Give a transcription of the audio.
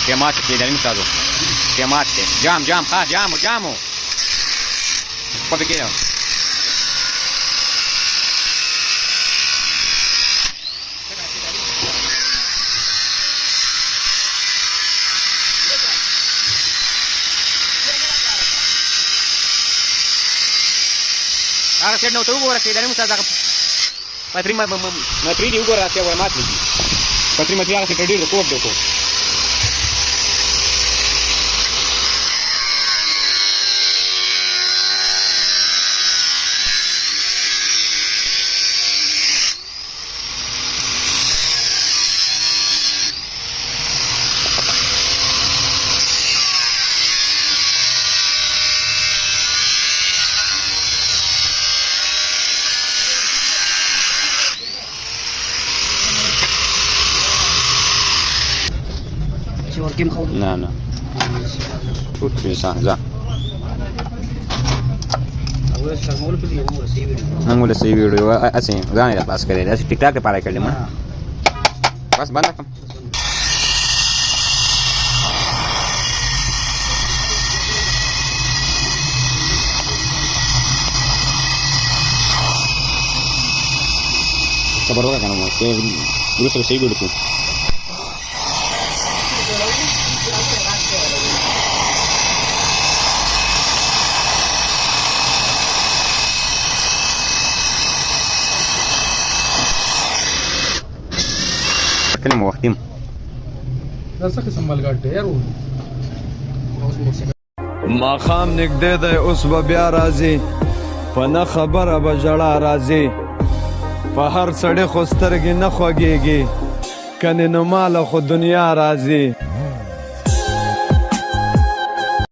Chiamate, chiedere stato. Chiamate. Giamo. Qua perché no? Ara set नव्हतं उगो राहते दारी मुसा जागा पत्री दी उगो राहते वर मात ली पत्री मध्ये आला सेट डी कोड देखो نه ټول انسان ځه هغه له سی ویډیو اسې ځان یې پاس کړی دا ټیک ټاک لپاره کړل ما بس بند کړم صبر وکړه کنه مو چې ورسره سی ویډیو كلمة واختم دا څه قسم ملګری دی یارو ما خام نږدې دی اوس به بیا راځي په نه خبره به ژړا راځي په هر سړي خو سترګې نه خوږېږي کنې نو ماله خو دنیا راځي